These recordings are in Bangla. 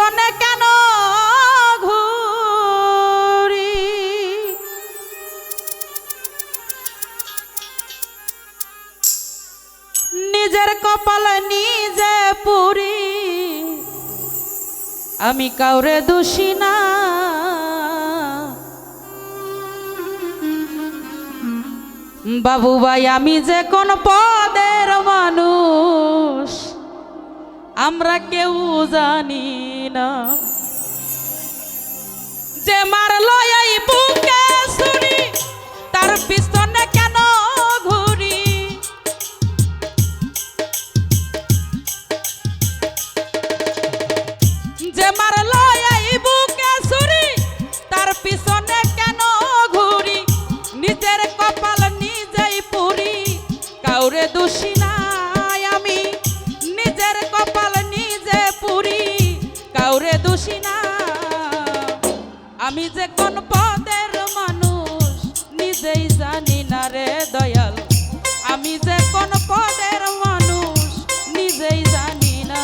পিছনে কেন ঘুরি, নিজের কপাল নিজে পুরি, আমি কাউরে দোষী না। বাবু ভাই আমি যে কোন পদের মানুষ আমরা কেউ জানি না। যে মারলো এই বুকে ছুরি তার পিছনে কেন ঘুরি, যে মারলো এই বুকে ছুরি তার পিছনে কেন ঘুরি, নিজের কপাল নিজেই পুরি, কাউরে দোষী নাই আমি, নিজের কপাল নিজে পুরি, কাউরে দোষী না। আমি যে কোন পদের মানুষ নিজেই জানি না রে দয়াল, আমি যে কোন পদের মানুষ নিজেই জানি না।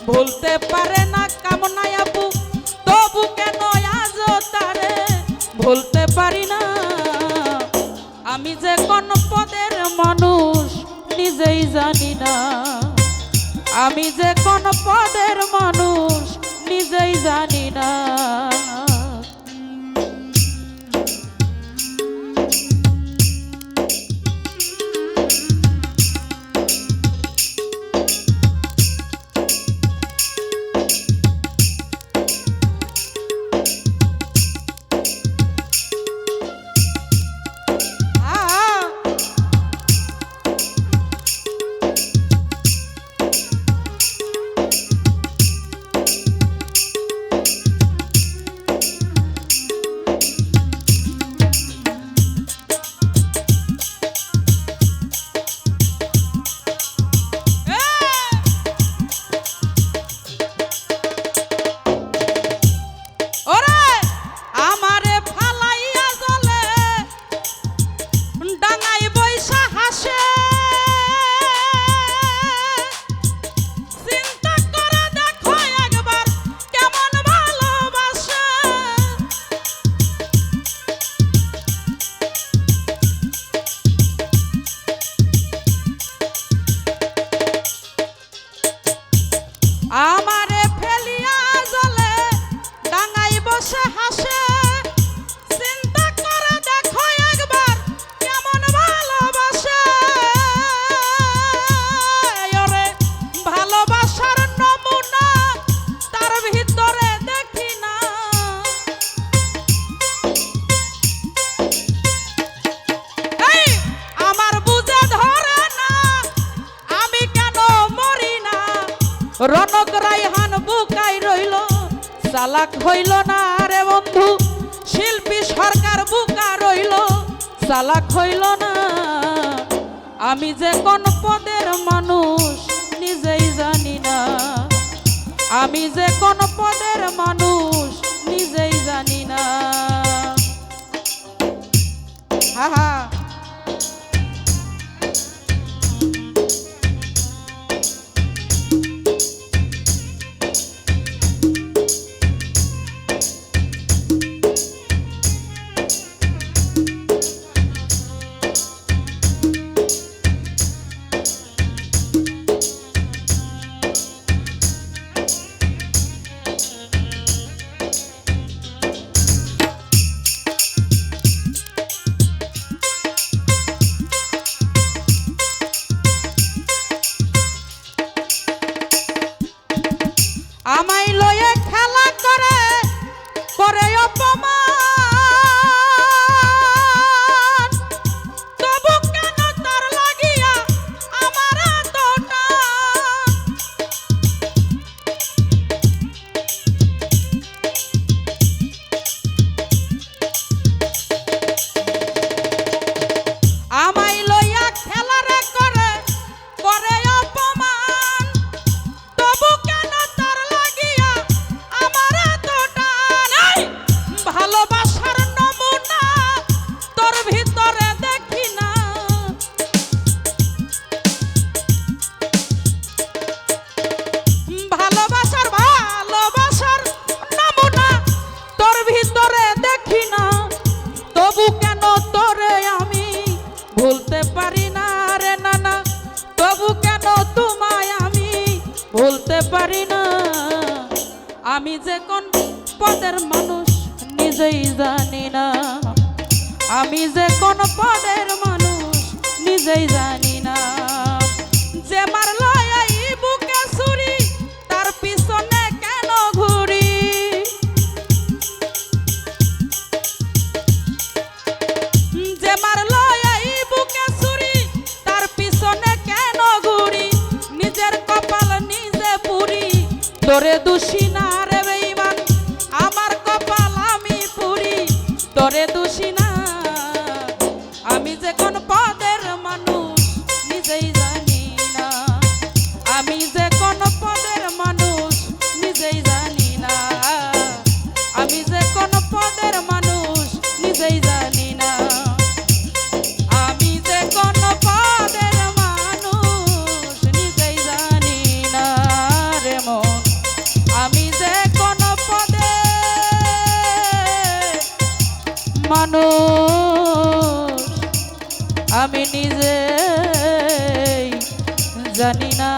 ভুলতে পারে না কামনায় আপু, তবু কেন আজ তারে ভুলতে পারি না। আমি যে কোন পদের মানুষ নিজেই জানি না, আমি যে কোন পদের মানুষ নিজেই জানি না। আমারে ফেলিয়া জলে ডাঙায় বসে হাসে, চিন্তা করে দেখো একবার কেমন ভালোবাসে। ওরে ভালোবাসার নমুনা তার ভিতরে দেখি না। এই আমার বুঝে ধরে না আমি কেন মরি না। রনক রায়হান বুকাই রইল, চালাক হইল না রে বন্ধু। শিল্পী সরকার বুকা রইল, চালাক হইল না। আমি যে কোন পদের মানুষ নিজেই জানি না। আমি যে কোন পদের মানুষ নিজেই জানি না। হা হা। আমায় লয়ে খেলা করে করে অপমান, তবু কেন তার লাগিয়া আমার এতটা। আমায় লইয়া খেলা রে করে করে অপমান, তবু কেন তার লাগিয়া আমার এতটা। ভালোবাসার নমুনা তোর ভিতরে দেখি না। ভালোবাসার নমুনা তোর ভিতরে দেখি না, তবু কেন তোরে আমি ভুলতে পারি না রে নানা। তবু কেন তোমায় আমি ভুলতে পারি না। আমি যে কোন পদের মানুষ নিজেই জানি না। আমি যে কোন পদের মানুষ নিজেই জানি না। যে মারল এই বুকে ছুরি তার পিছনে কেন ঘুরি। যে মারল এই বুকে ছুরি তার পিছনে কেন ঘুরি। নিজের কপাল নিজে পুরি তোরে দোষী না রে বেঈমান। আমার কপাল আমি পুরি তোরে দোষী না। আমি যে কোন পদের মানুষ নিজেই জানি না। আমি যে কোন পদের মানুষ নিজেই জানি না। আমি যে কোন পদের মানুষ নিজেই জানি না। আমি যে কোন পদের মানুষ নিজেই জানি না রে মন। আমি যে কোন পদের মানুষ আমি নিজেই জানি না।